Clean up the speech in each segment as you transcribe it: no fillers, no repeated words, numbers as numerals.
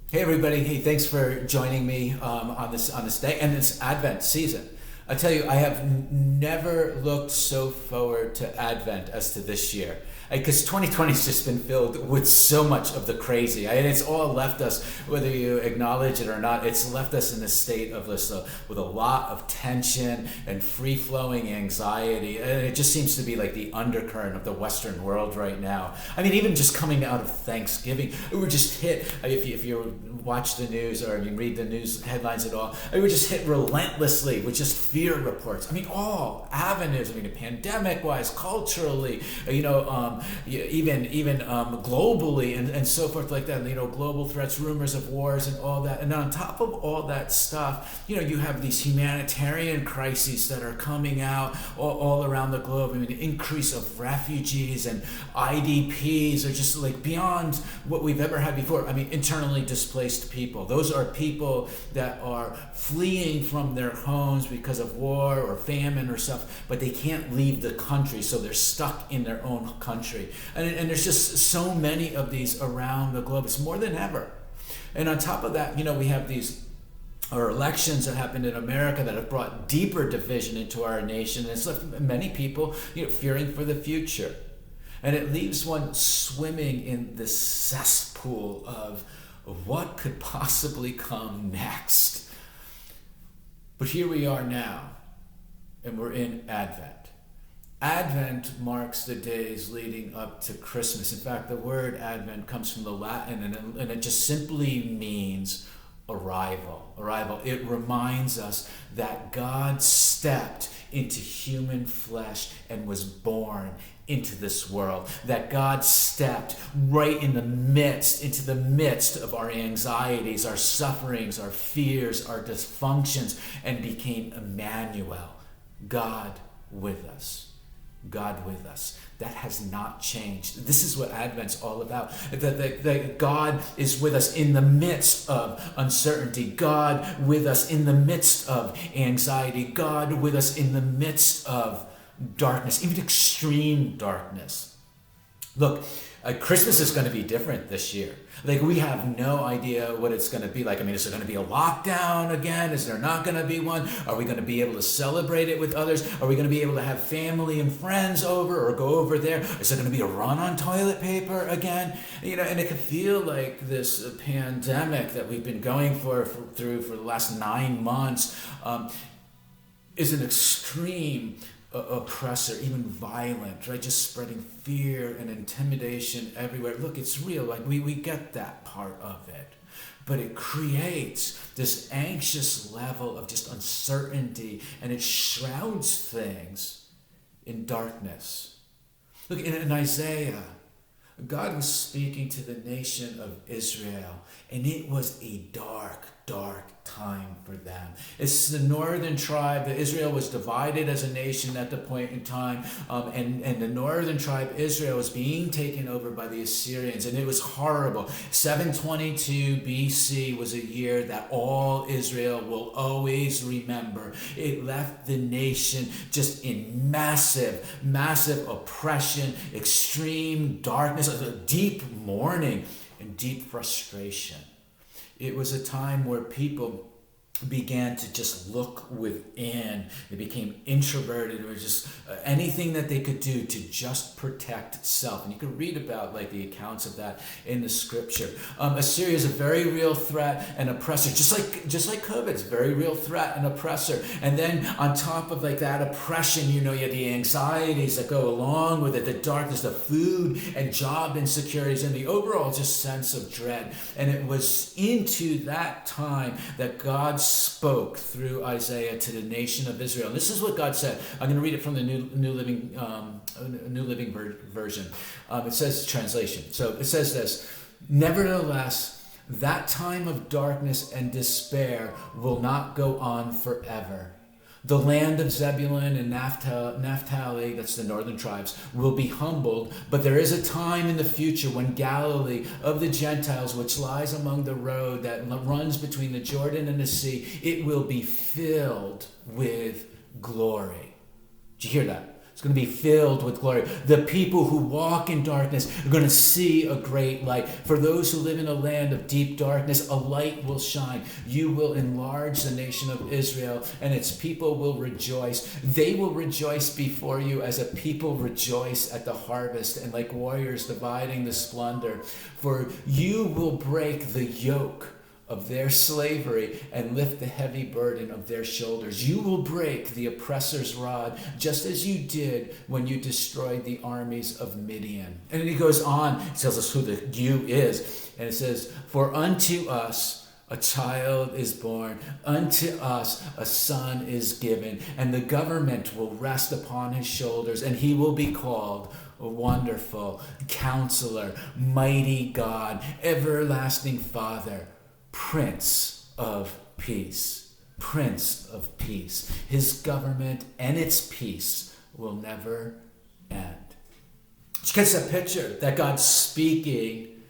Hey everybody! Hey, thanks for joining me on this day and this Advent season. I tell you, I have never looked so forward to Advent as to this year, because 2020 has just been filled with so much of the crazy, and it's all left us, whether you acknowledge it or not. It's left us in a state of this with a lot of tension and free-flowing anxiety, and it just seems to be like the undercurrent of the Western world right now. I mean, even just coming out of Thanksgiving, we were just hit. If you watch the news or you read the news headlines at all, we were just hit relentlessly with just fear reports. I mean, all avenues. I mean, pandemic-wise, culturally, even globally, and so forth like that. Global threats, rumors of wars, and all that. And on top of all that stuff, you have these humanitarian crises that are coming out all around the globe. I mean, the increase of refugees and IDPs are just like beyond what we've ever had before. I mean, internally displaced people. Those are people that are fleeing from their homes because of war or famine or stuff, but they can't leave the country, so they're stuck in their own country. And there's just so many of these around the globe. It's more than ever. And on top of that, we have these elections that happened in America that have brought deeper division into our nation. And it's left many people, fearing for the future. And it leaves one swimming in this cesspool of what could possibly come next. But here we are now, and we're in Advent. Advent marks the days leading up to Christmas. In fact, the word Advent comes from the Latin, and it just simply means arrival. It reminds us that God stepped into human flesh and was born into this world. That God stepped right into the midst of our anxieties, our sufferings, our fears, our dysfunctions, and became Emmanuel, God with us. God with us. That has not changed. This is what Advent's all about. That God is with us in the midst of uncertainty. God with us in the midst of anxiety. God with us in the midst of darkness, even extreme darkness. Look, Christmas is going to be different this year. Like, we have no idea what it's going to be like. I mean, is there going to be a lockdown again? Is there not going to be one? Are we going to be able to celebrate it with others? Are we going to be able to have family and friends over or go over there? Is there going to be a run on toilet paper again? And it could feel like this pandemic that we've been going through for the last 9 months is an extreme oppressor, even violent, right? Just spreading fear and intimidation everywhere. Look, it's real. Like, we get that part of it. But it creates this anxious level of just uncertainty, and it shrouds things in darkness. Look, in Isaiah, God was speaking to the nation of Israel, and it was a dark time for them. It's the northern tribe. That Israel was divided as a nation at the point in time, and the northern tribe, Israel, was being taken over by the Assyrians, and it was horrible. 722 BC was a year that all Israel will always remember. It left the nation just in massive oppression, extreme darkness, deep mourning, and deep frustration. It was a time where people began to just look within. They became introverted. It was just anything that they could do to just protect self. And you can read about the accounts of that in the scripture. Assyria is a very real threat and oppressor, just like COVID is a very real threat and oppressor. And then on top of that oppression, you had the anxieties that go along with it, the darkness, the food and job insecurities, and the overall just sense of dread. And it was into that time that God spoke through Isaiah to the nation of Israel. This is what God said. I'm going to read it from the New Living Version. It says translation. So it says this: "Nevertheless, that time of darkness and despair will not go on forever. The land of Zebulun and Naphtali, that's the northern tribes, will be humbled, but there is a time in the future when Galilee of the Gentiles, which lies among the road that runs between the Jordan and the sea, it will be filled with glory." Did you hear that? It's going to be filled with glory. The people who walk in darkness are going to see a great light. For those who live in a land of deep darkness, a light will shine. You will enlarge the nation of Israel, and its people will rejoice. They will rejoice before you as a people rejoice at the harvest, and like warriors dividing the splendor. For you will break the yoke of their slavery and lift the heavy burden of their shoulders. You will break the oppressor's rod, just as you did when you destroyed the armies of Midian. And then he goes on, he tells us who the you is, and it says, for unto us a child is born, unto us a son is given, and the government will rest upon his shoulders, and he will be called a Wonderful Counselor, Mighty God, Everlasting Father, Prince of Peace. Prince of Peace. His government and its peace will never end. Just gets a picture that God's speaking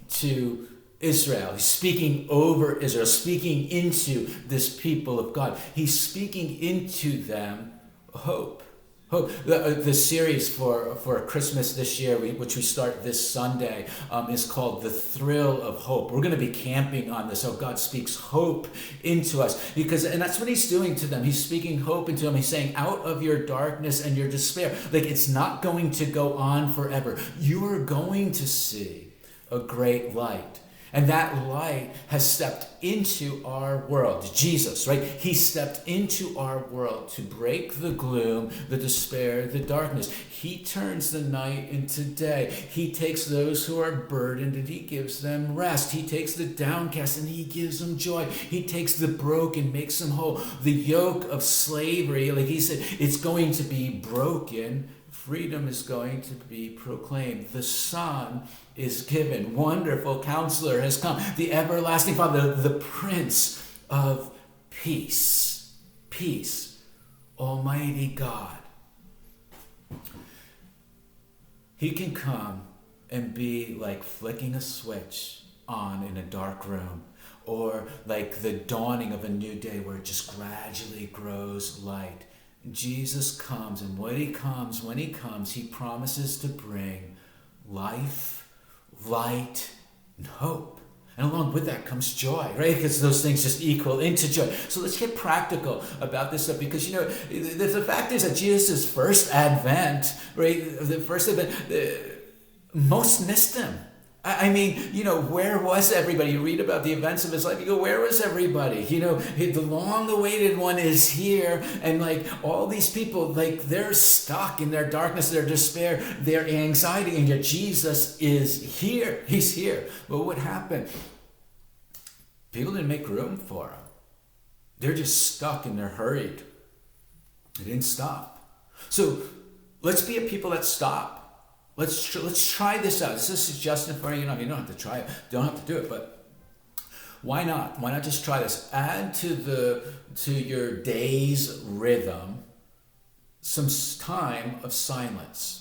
to Israel. He's speaking over Israel, speaking into this people of God. He's speaking into them hope. Hope. The series for Christmas this year, which we start this Sunday, is called The Thrill of Hope. We're going to be camping on this. How God speaks hope into us, and that's what he's doing to them. He's speaking hope into them. He's saying, out of your darkness and your despair, like it's not going to go on forever. You are going to see a great light. And that light has stepped into our world. Jesus, right? He stepped into our world to break the gloom, the despair, the darkness. He turns the night into day. He takes those who are burdened and he gives them rest. He takes the downcast and he gives them joy. He takes the broken, makes them whole. The yoke of slavery, like he said, it's going to be broken. Freedom is going to be proclaimed. The Son is given. Wonderful Counselor has come. The Everlasting Father, the Prince of Peace. Peace. Almighty God. He can come and be like flicking a switch on in a dark room, or like the dawning of a new day where it just gradually grows light. Jesus comes, and when he comes, he promises to bring life, light, and hope. And along with that comes joy, right? Because those things just equal into joy. So let's get practical about this stuff, because, the fact is that Jesus' first advent, right? The first advent, most missed him. I mean, where was everybody? You read about the events of his life, you go, where was everybody? The long-awaited one is here, and all these people, they're stuck in their darkness, their despair, their anxiety, and yet Jesus is here. He's here. Well, what happened? People didn't make room for him. They're just stuck and they're hurried. They didn't stop. So let's be a people that stop. Let's try this out. This is a suggestion for you. You don't have to try it. You don't have to do it, but why not? Why not just try this? Add to your day's rhythm some time of silence.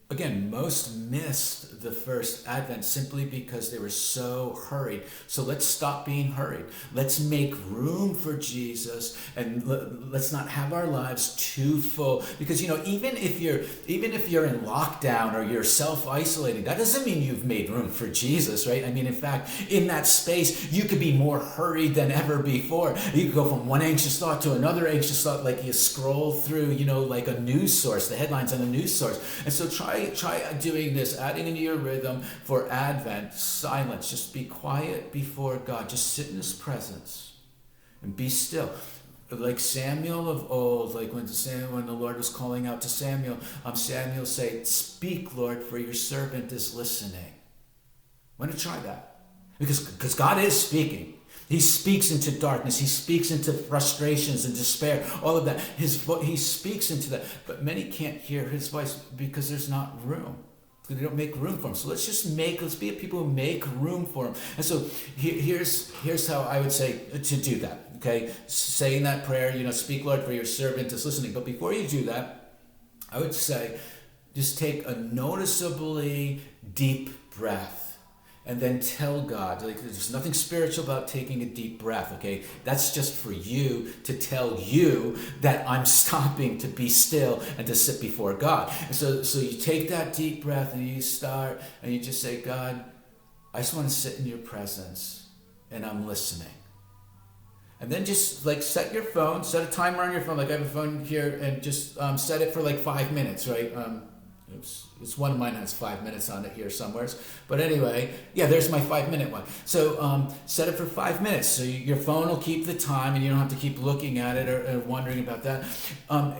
Again, most missed the first Advent simply because they were so hurried. So let's stop being hurried. Let's make room for Jesus, and let's not have our lives too full. Because even if you're in lockdown or you're self-isolating, that doesn't mean you've made room for Jesus, right? I mean, in fact, in that space, you could be more hurried than ever before. You could go from one anxious thought to another anxious thought, like you scroll through, like a news source, the headlines on a news source. And so try doing this, adding into your rhythm for Advent, silence. Just be quiet before God. Just sit in his presence and be still. Like Samuel of old, like when the Lord was calling out to Samuel, Samuel said, "Speak, Lord, for your servant is listening." Why don't you try that? Because God is speaking. He speaks into darkness. He speaks into frustrations and despair, all of that. He speaks into that. But many can't hear his voice because there's not room. They don't make room for him. So let's be a people who make room for him. And so here's how I would say to do that. Okay, saying that prayer, speak, Lord, for your servant is listening. But before you do that, I would say just take a noticeably deep breath and then tell God, like, there's nothing spiritual about taking a deep breath, okay? That's just for you to tell you that I'm stopping to be still and to sit before God. And so you take that deep breath and you start and you just say, God, I just want to sit in your presence and I'm listening. And then just like set your phone, set a timer on your phone. Like I have a phone here, and just set it for like 5 minutes, right? It's one of mine has 5 minutes on it here somewhere. But anyway, yeah, there's my 5-minute one. So set it for 5 minutes. So your phone will keep the time and you don't have to keep looking at it or wondering about that.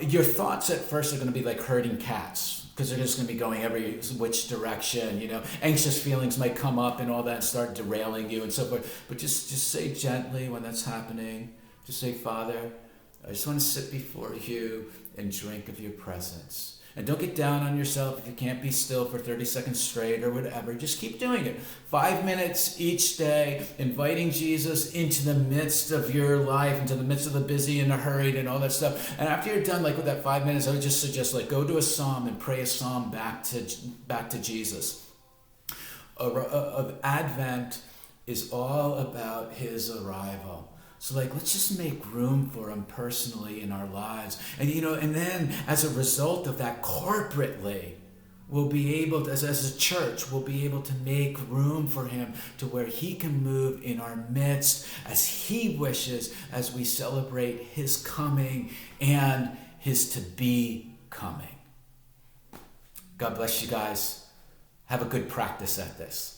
Your thoughts at first are going to be like herding cats, because they're just going to be going every which direction, Anxious feelings might come up and all that and start derailing you and so forth. But just say gently when that's happening, just say, Father, I just want to sit before you and drink of your presence. And don't get down on yourself if you can't be still for 30 seconds straight or whatever. Just keep doing it. 5 minutes each day, inviting Jesus into the midst of your life, into the midst of the busy and the hurried and all that stuff. And after you're done, like with that 5 minutes, I would just suggest like go to a psalm and pray a psalm back to Jesus. Advent is all about his arrival. So let's just make room for him personally in our lives. And, and then as a result of that, corporately, we'll be able to, as a church, we'll be able to make room for him to where he can move in our midst as he wishes, as we celebrate his coming and his to be coming. God bless you guys. Have a good practice at this.